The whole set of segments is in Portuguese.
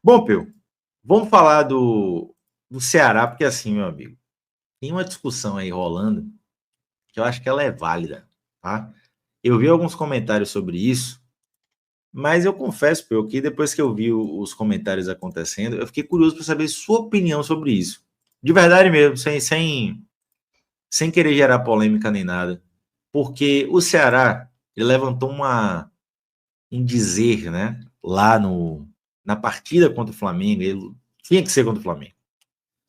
Bom, Peu, vamos falar do Ceará, porque assim, meu amigo, tem uma discussão aí rolando que eu acho que ela é válida, tá? Eu vi alguns comentários sobre isso, mas eu confesso, Peu, que depois que eu vi os comentários acontecendo, eu fiquei curioso para saber sua opinião sobre isso. De verdade mesmo, sem querer gerar polêmica nem nada. Porque o Ceará, ele levantou um dizer, né, lá na partida contra o Flamengo, ele tinha que ser contra o Flamengo.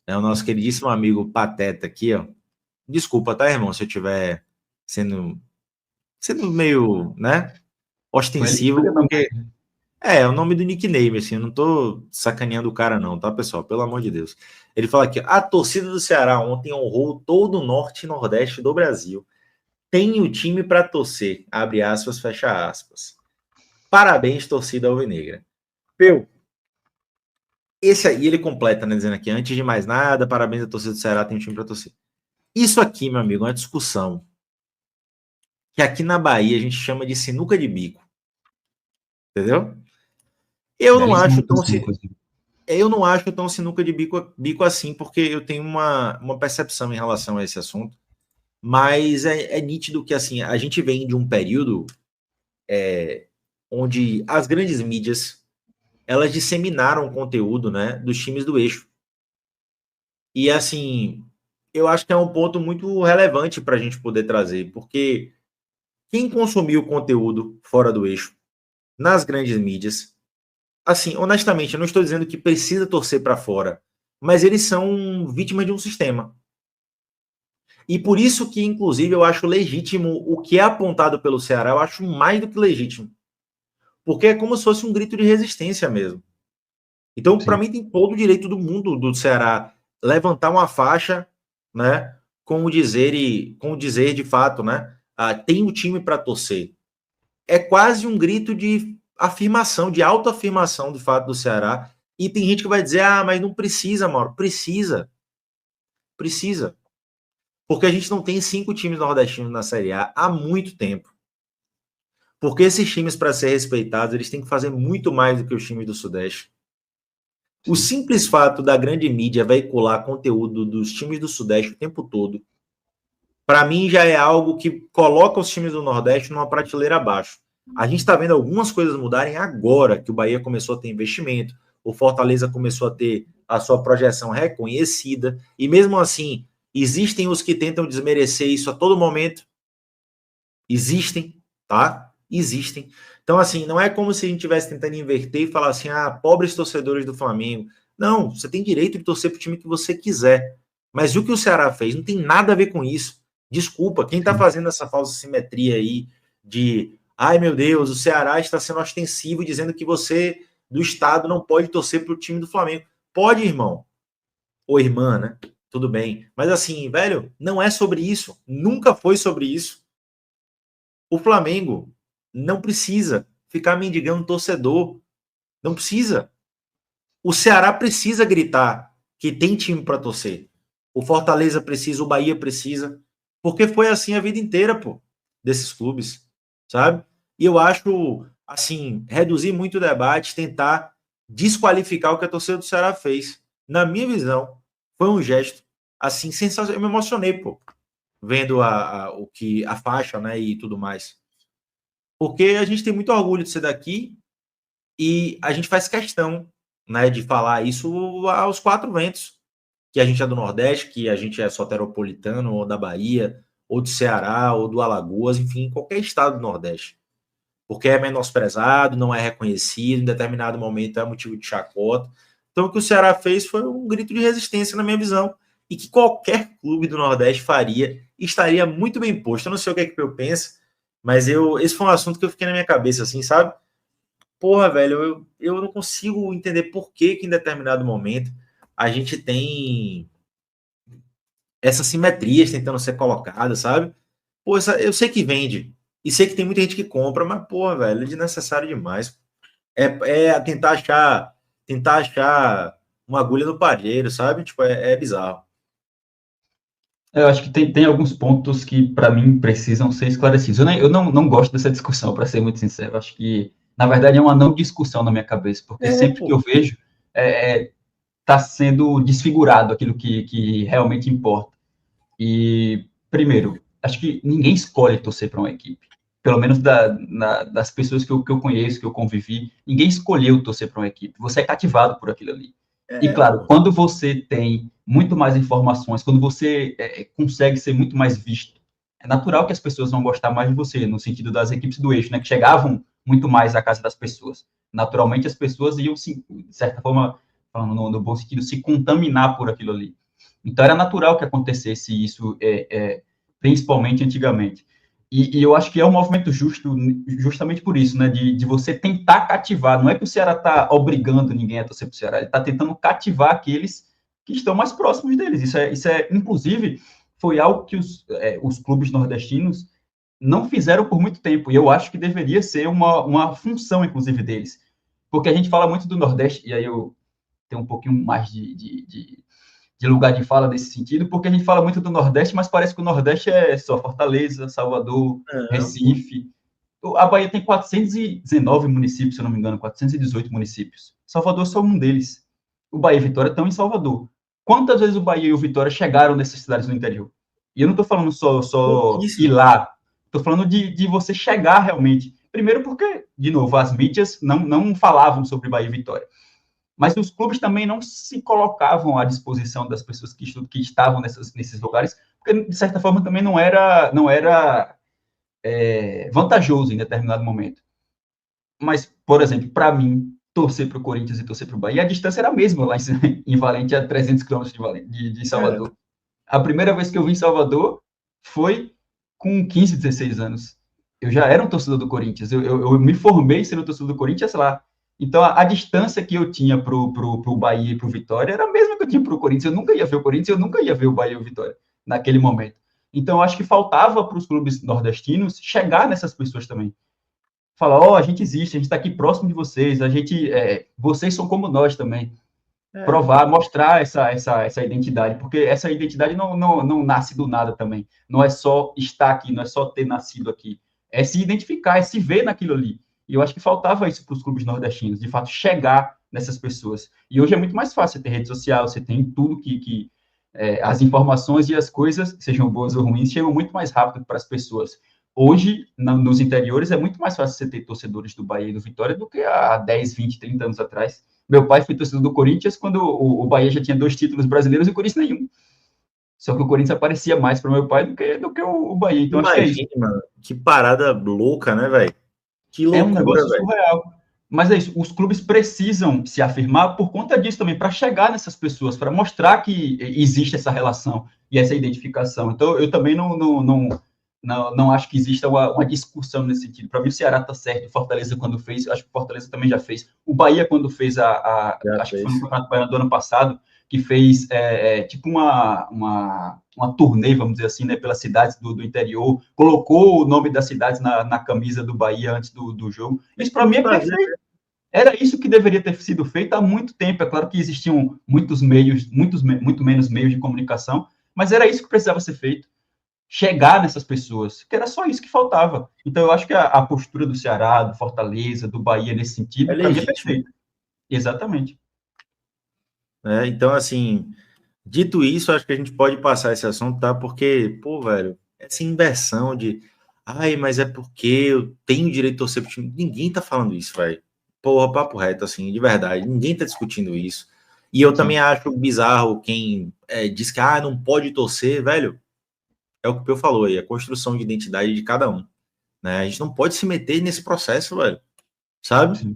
É o nosso queridíssimo amigo Pateta aqui, ó. Desculpa, tá, irmão, se eu estiver sendo meio, né, ostensivo, porque é o nome do nickname, assim, eu não tô sacaneando o cara não, tá, pessoal? Pelo amor de Deus. Ele fala aqui, a torcida do Ceará ontem honrou todo o norte e nordeste do Brasil. Tem o time para torcer, abre aspas, fecha aspas. Parabéns, torcida alvinegra. Peu, esse aí ele completa, né, dizendo aqui, antes de mais nada, parabéns à torcida do Ceará, tem um time para torcer. Isso aqui, meu amigo, é uma discussão que aqui na Bahia a gente chama de sinuca de bico. Entendeu? Eu não acho tão sinuca de bico assim, porque eu tenho uma percepção em relação a esse assunto. Mas é nítido que assim, a gente vem de um período onde as grandes mídias elas disseminaram o conteúdo, né, dos times do eixo. E assim, eu acho que é um ponto muito relevante para a gente poder trazer, porque quem consumiu conteúdo fora do eixo, nas grandes mídias, assim, honestamente, eu não estou dizendo que precisa torcer para fora, mas eles são vítimas de um sistema. E por isso que, inclusive, eu acho legítimo o que é apontado pelo Ceará, eu acho mais do que legítimo. Porque é como se fosse um grito de resistência mesmo. Então, para mim, tem todo o direito do mundo do Ceará levantar uma faixa, né, com o dizer de fato, né, tem o time para torcer. É quase um grito de afirmação, de autoafirmação de fato do Ceará. E tem gente que vai dizer, mas não precisa, Mauro. Precisa. Porque a gente não tem 5 times nordestinos na Série A há muito tempo. Porque esses times, para ser respeitados, eles têm que fazer muito mais do que os times do Sudeste. O simples fato da grande mídia veicular conteúdo dos times do Sudeste o tempo todo, para mim já é algo que coloca os times do Nordeste numa prateleira abaixo. A gente está vendo algumas coisas mudarem agora, que o Bahia começou a ter investimento, o Fortaleza começou a ter a sua projeção reconhecida, e mesmo assim, existem os que tentam desmerecer isso a todo momento. Existem, tá? Existem. Então, assim, não é como se a gente estivesse tentando inverter e falar assim, pobres torcedores do Flamengo. Não, você tem direito de torcer pro time que você quiser. Mas o que o Ceará fez não tem nada a ver com isso. Desculpa, quem tá fazendo essa falsa simetria aí de, ai meu Deus, o Ceará está sendo ostensivo dizendo que você, do Estado, não pode torcer pro time do Flamengo. Pode, irmão. Ou irmã, né? Tudo bem. Mas assim, velho, não é sobre isso. Nunca foi sobre isso. O Flamengo não precisa ficar mendigando torcedor. Não precisa. O Ceará precisa gritar que tem time para torcer. O Fortaleza precisa, o Bahia precisa. Porque foi assim a vida inteira, pô, desses clubes, sabe? E eu acho, assim, reduzir muito o debate, tentar desqualificar o que a torcida do Ceará fez. Na minha visão, foi um gesto, assim, sensacional. Eu me emocionei, pô, vendo a faixa, né, e tudo mais. Porque a gente tem muito orgulho de ser daqui e a gente faz questão, né, de falar isso aos 4 ventos, que a gente é do Nordeste, que a gente é soteropolitano, ou da Bahia, ou do Ceará, ou do Alagoas, enfim, qualquer estado do Nordeste. Porque é menosprezado, não é reconhecido, em determinado momento é motivo de chacota. Então o que o Ceará fez foi um grito de resistência, na minha visão, e que qualquer clube do Nordeste faria, estaria muito bem posto. Eu não sei o que é que eu penso, mas esse foi um assunto que eu fiquei na minha cabeça, assim, sabe? Porra, velho, eu não consigo entender por que em determinado momento a gente tem essas simetrias tentando ser colocadas, sabe? Pô, eu sei que vende, e sei que tem muita gente que compra, mas, porra, velho, é desnecessário demais. É tentar achar uma agulha no palheiro, sabe? Tipo, é bizarro. Eu acho que tem alguns pontos que, para mim, precisam ser esclarecidos. Eu não gosto dessa discussão, para ser muito sincero. Eu acho que, na verdade, é uma não discussão na minha cabeça, porque sempre que eu vejo está sendo desfigurado aquilo que realmente importa. E, primeiro, acho que ninguém escolhe torcer para uma equipe. Pelo menos das pessoas que eu conheço, que eu convivi, ninguém escolheu torcer para uma equipe. Você é cativado por aquilo ali. E, claro, quando você tem muito mais informações, quando você consegue ser muito mais visto, é natural que as pessoas vão gostar mais de você, no sentido das equipes do eixo, né, que chegavam muito mais à casa das pessoas. Naturalmente, as pessoas iam, de certa forma, falando no bom sentido, se contaminar por aquilo ali. Então, era natural que acontecesse isso, principalmente antigamente. E eu acho que é um movimento justo, justamente por isso, né, de você tentar cativar. Não é que o Ceará está obrigando ninguém a torcer para o Ceará, ele está tentando cativar aqueles que estão mais próximos deles. Inclusive, foi algo que os clubes nordestinos não fizeram por muito tempo, e eu acho que deveria ser uma função, inclusive, deles. Porque a gente fala muito do Nordeste, e aí eu tenho um pouquinho mais de lugar de fala nesse sentido, porque a gente fala muito do Nordeste, mas parece que o Nordeste é só Fortaleza, Salvador, Recife. A Bahia tem 419 municípios, se eu não me engano, 418 municípios. Salvador é só um deles. O Bahia e Vitória estão em Salvador. Quantas vezes o Bahia e o Vitória chegaram nessas cidades do interior? E eu não estou falando só ir lá, estou falando de você chegar realmente. Primeiro porque, de novo, as mídias não falavam sobre Bahia e Vitória. Mas os clubes também não se colocavam à disposição das pessoas que estavam nesses lugares, porque, de certa forma, também não era vantajoso em determinado momento. Mas, por exemplo, para mim, torcer para o Corinthians e torcer para o Bahia, a distância era a mesma lá em Valente, a 300 quilômetros de Salvador. A primeira vez que eu vim em Salvador foi com 15, 16 anos. Eu já era um torcedor do Corinthians, eu me formei sendo torcedor do Corinthians, sei lá, então, a distância que eu tinha para o Bahia e para o Vitória era a mesma que eu tinha para o Corinthians. Eu nunca ia ver o Corinthians, eu nunca ia ver o Bahia e o Vitória naquele momento. Então, eu acho que faltava para os clubes nordestinos chegar nessas pessoas também. Falar, a gente existe, a gente está aqui próximo de vocês, vocês são como nós também. Provar, mostrar essa identidade, porque essa identidade não nasce do nada também. Não é só estar aqui, não é só ter nascido aqui. É se identificar, é se ver naquilo ali. E eu acho que faltava isso para os clubes nordestinos, de fato, chegar nessas pessoas. E hoje é muito mais fácil, você ter rede social, você tem tudo que as informações e as coisas, sejam boas ou ruins, chegam muito mais rápido para as pessoas. Hoje, nos interiores, é muito mais fácil você ter torcedores do Bahia e do Vitória do que há 10, 20, 30 anos atrás. Meu pai foi torcedor do Corinthians quando o Bahia já tinha 2 títulos brasileiros e o Corinthians nenhum. Só que o Corinthians aparecia mais para o meu pai do que o Bahia. Então, Imagina, acho que é isso. Mano, que parada louca, né, velho? Que loucura, é um negócio surreal. Mas é isso, os clubes precisam se afirmar por conta disso também, para chegar nessas pessoas, para mostrar que existe essa relação e essa identificação. Então, eu também não acho que exista uma discussão nesse sentido. Para mim, o Ceará está certo, o Fortaleza quando fez, acho que o Fortaleza também já fez. O Bahia, quando fez acho que foi no Campeonato Baiano do ano passado, que fez tipo uma turnê, vamos dizer assim, né, pelas cidades do interior, colocou o nome das cidades na camisa do Bahia antes do jogo. Isso, para mim, é perfeito. Era isso que deveria ter sido feito há muito tempo. É claro que existiam muito menos meios de comunicação, mas era isso que precisava ser feito. Chegar nessas pessoas, que era só isso que faltava. Então, eu acho que a postura do Ceará, do Fortaleza, do Bahia, nesse sentido, para mim é perfeita. Exatamente. Então, assim, dito isso, acho que a gente pode passar esse assunto, tá? Porque, pô, velho, essa inversão de mas é porque eu tenho direito de torcer pro time. Ninguém tá falando isso, velho. Porra, papo reto, assim, de verdade. Ninguém tá discutindo isso. E eu também acho bizarro quem diz que não pode torcer, velho. É o que o Peu falou aí, a construção de identidade de cada um. Né? A gente não pode se meter nesse processo, velho. Sabe? Sim.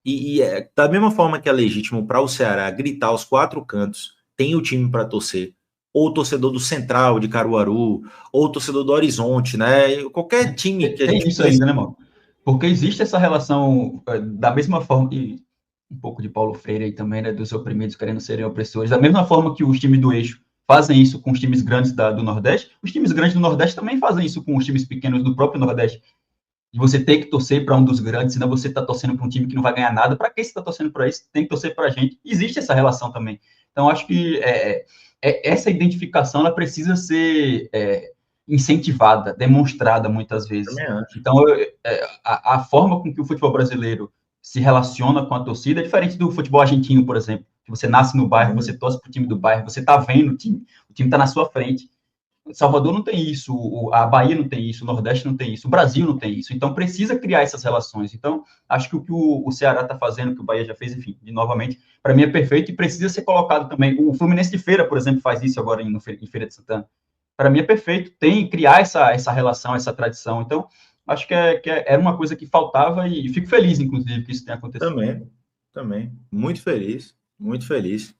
E da mesma forma que é legítimo para o Ceará gritar aos 4 cantos, tem o time para torcer, ou o torcedor do Central, de Caruaru, ou o torcedor do Horizonte, né? Qualquer time que a gente... Tem isso ainda, né, mano? Porque existe essa relação, da mesma forma que um pouco de Paulo Freire aí também, né, dos oprimidos querendo serem opressores, da mesma forma que os times do eixo fazem isso com os times grandes do Nordeste, os times grandes do Nordeste também fazem isso com os times pequenos do próprio Nordeste. E você tem que torcer para um dos grandes, senão você está torcendo para um time que não vai ganhar nada. Para que você está torcendo para isso? Tem que torcer para a gente. Existe essa relação também. Então, acho que essa identificação ela precisa ser incentivada, demonstrada muitas vezes. Então, a forma com que o futebol brasileiro se relaciona com a torcida, é diferente do futebol argentino, por exemplo, que você nasce no bairro, você torce para o time do bairro, você está vendo o time está na sua frente. Salvador não tem isso, a Bahia não tem isso, o Nordeste não tem isso, o Brasil não tem isso. Então, precisa criar essas relações. Então, acho que o que o Ceará está fazendo, que o Bahia já fez, enfim, novamente, para mim é perfeito e precisa ser colocado também. O Fluminense de Feira, por exemplo, faz isso agora em Feira de Santana. Para mim é perfeito, tem criar essa relação, essa tradição. Então, acho que era uma coisa que faltava e fico feliz, inclusive, que isso tenha acontecido. Também. Muito feliz, muito feliz.